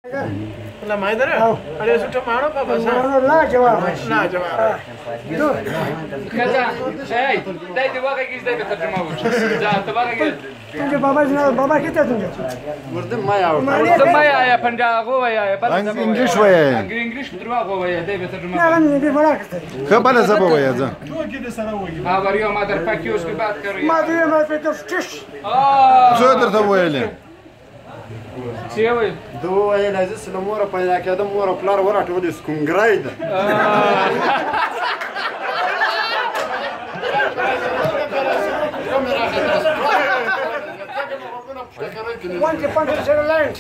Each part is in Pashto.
La madre? Adesso c'è mano papà. No, là جواب. لا جواب. كذا اي داي دواغه كيس داي بترجمه وجه جا تبارك तुझे बाबा जना बाबा कितना तुझे Murdum maya. مردم ما يا पंजाब هو يا بس انجلش ويا انجلش بدروا هو يا داي بترجمه لا انا دي ولا كده خبر زبا ويا ذا ها بريو ما در فاكيوس بات كري ما دي ما في تفتش زودر تويله سيوي دو هي لازم سلمورا بايدا كده مورا بلار ورا تودي سكونغرايدا. وانت فانت سيرلاند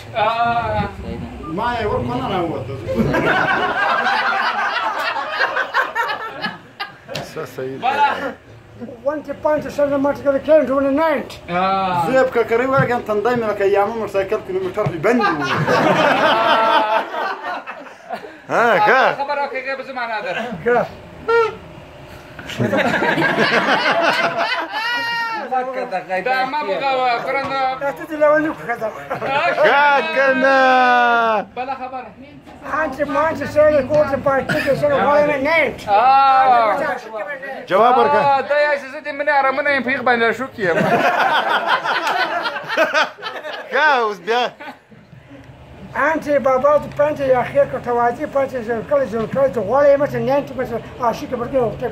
ما يورك انا هو وانت فانت سيرلاند كده كان دون نايت زيب ككري ورق انت دايما لك ايام موتوسيكل كيلومتر يبني ها كا خبرك كيف بزمان هذا كده ده ما بغى كرنا تدي لو انك كذا كاكنا بلا خبر انت ما انت سيري كوت بارتيك سيري ولا نايت جوابك ده يا سيدي من ارمنا ينفيق بين شوكيه كاوس بيا انت بابا بنت يا اخي كتوازي بنت كل ولا متى نانت بس عاشق برجو ده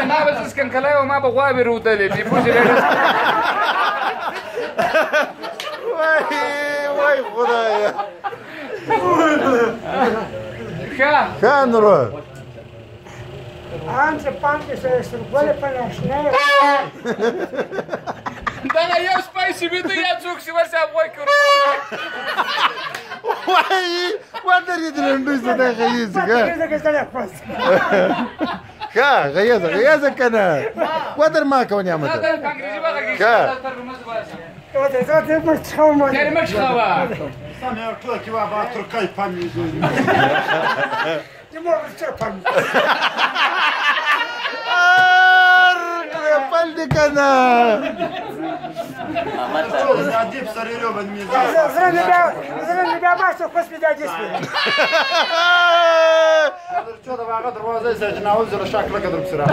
ما بس كان كلام وما بغوا بيرودلي بيفوز واي خدايا كان روح انت بنت سيري ولا بنت ده يا سبايسي بيتي يا زوكسي بس ابغى كرو واي وادر يدرن دوس ده غيز كا غيز كنا وادر ما كون يا مت كا كلمة خوا سامع كل كي بابا تركي فاني يمر الشرطان فلدي كنا عجيب سريرو بالميزان زرنا بابا سو قسم دا جسمي شو ده بقى دروازه سجناوز ولا شكلك قدر بسرعه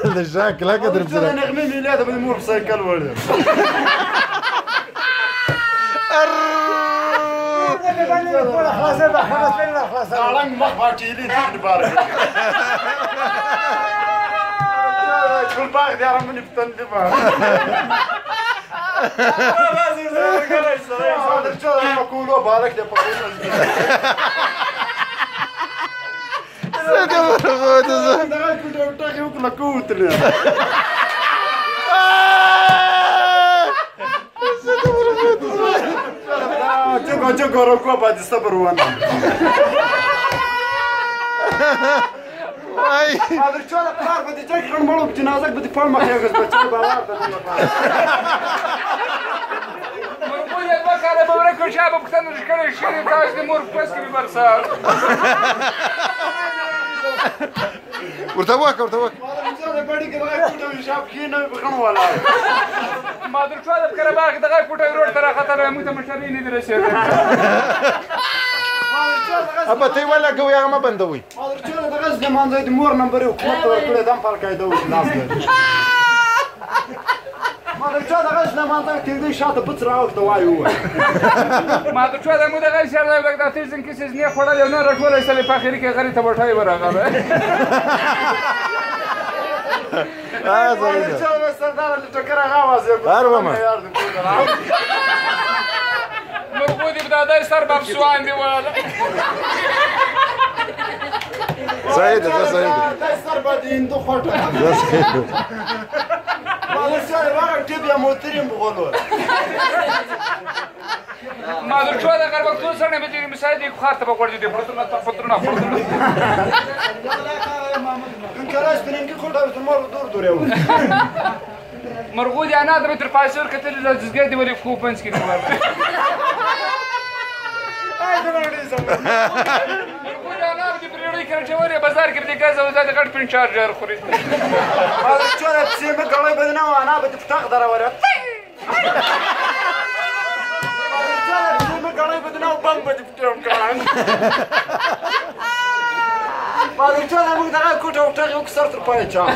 هذا شكلك قدر شو ده نغمي ميلاد بالمور بسايكل ولا خلاص على ما بارتي لي بارك كل باغ دي راه مني بتندي بارك هذا شو ده بقولوا بارك ده بقولوا سيدي مرغوت ده كنت بتاخي وكل كوت لي سيدي مرغوت جوجو روكو بعد الصبر وانا واي هذا شو ده بلار بدي تاكل مرو بجنازك بدي فالما كيف بتشوف بلار مربوط البك على بورك وشاب بكتن الشكل الشيء تاج دمور بس كبي برسال ورتواك هذا شو ده بڑی كده كوتو شاب كينه بخن ولا ما ادري شو هذا بكره دغاي كوتا يروح ترى خطر موت مشارين يدرسوا ابا تي ولا قوي ما بندوي هذا شو ده غز زمان زي دمور نمبر وكمت وركله دم فالك يدوش ناس ما ادري شو ده غز زمان زي تيجي شاطه بتصرا وقت واي هو ما ادري شو هذا مو دغاي شر لا بقدر تيزن كيس ني خړل یو نه رټول ایسلې فاخري کې غری ته وټای ورغله هذا شو ده سردار اللي تكره غواز مربوط بدادا سر باب سوان دي ولا سعيد يا سعيد سر بدين دو خطه يا سعيد والله سر واقع جيب يا موترين بقولوا ما ادري شو هذا قرب كل سنه بدي مساعدي خاطب اقول دي فترنا ان كراش بننجي كل ده تمر دور يا مرغودي انا ادري ترفاسور كتل الزقاد دي ولي كوبنس كده مرغودي انا بدي بريري كان جواري بازار كده كذا وزاد قد بين شارجر خوري هذا شو انا بسيب قلبي بدنا وانا بدي فتقدر ولا بم به دې پټوم کړم ما د ټوله موږ دغه کوټه او ټغې وکړو سر تر پایه چام